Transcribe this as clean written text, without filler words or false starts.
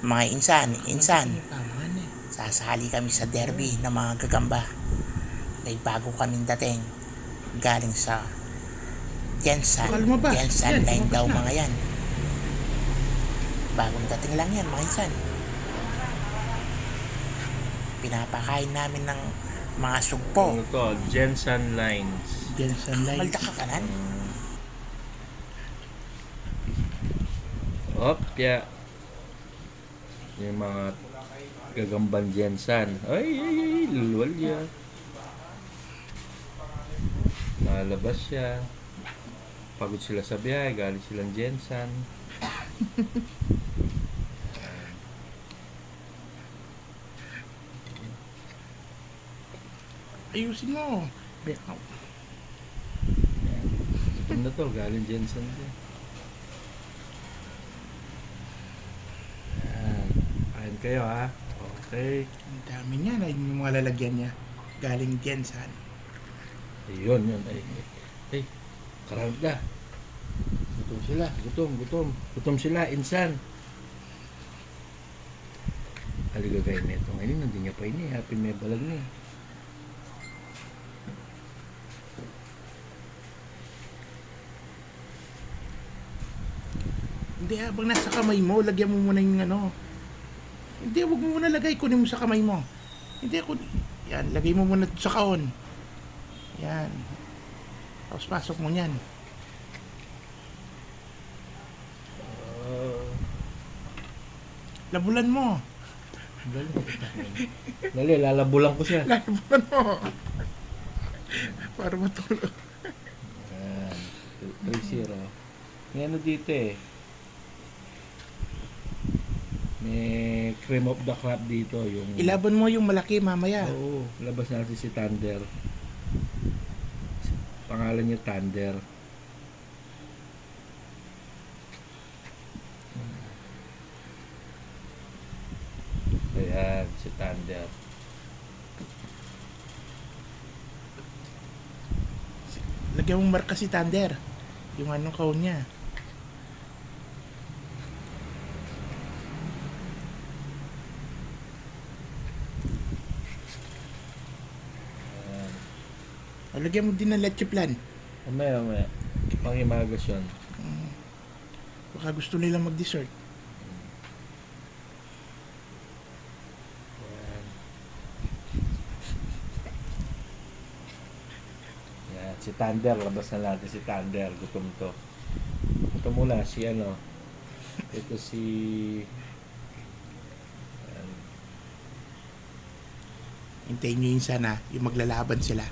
Mga insan, Tama na eh. sasali kami sa derby ng mga gagamba. May bago kaming dating galing sa Jensan. Baka lumabas. Jensan Yan, line lumabas daw na. mga yan. Bagong dating lang yan mga insan. Pinapakain namin ng mga sugpo. Ano to? Jensen Lines. Jensen Line. Malda ka kanan? Opya. Yung mga gagamban Jensen. Ay, lulwal yan. Nalabas siya. Pagod sila sa biyahe, galing silang Jensen. Ayusin mo. Ito na to, galing Jensen din. Ayan. Kain kayo ha. Okay. Ang dami niya na yung mga lalagyan niya. Galing Jensen. Ayun, yun. Ay, karound na. Gutom sila. Gutom sila, insan. Aligagay nito. Ngayon, nandun niya pa ini. Happy may balag niya. Hindi, habang nasa kamay mo, lagyan mo muna yung ano. Hindi, huwag mo muna lagay. Kunin mo sa kamay mo. Hindi, yan, lagay mo muna sa kaon. Yan. Tapos pasok mo yan. Labulan mo. Dali, lalabulan ko siya. Labulan mo. Para matulog. Ayan. 3-0. May ano dito eh. May cream of the crop dito. Yung... Ilaban mo yung malaki mamaya. Oo, labas natin si Thunder. Pangalan niya Thunder. Ayan, si Thunder. Lagyan mong marka si Thunder. Yung anong kaon niya. Ayan. Lagyan mo din ng leche plan. Mamaya. Pangimagas yun. Baka gusto nila mag-dessert. Ayan. Ayan, si Thunder. Labas na natin si Thunder. Gutom to. Ito muna, si ano. Ito si... Hintayin nyo yun sana. Yung maglalaban sila.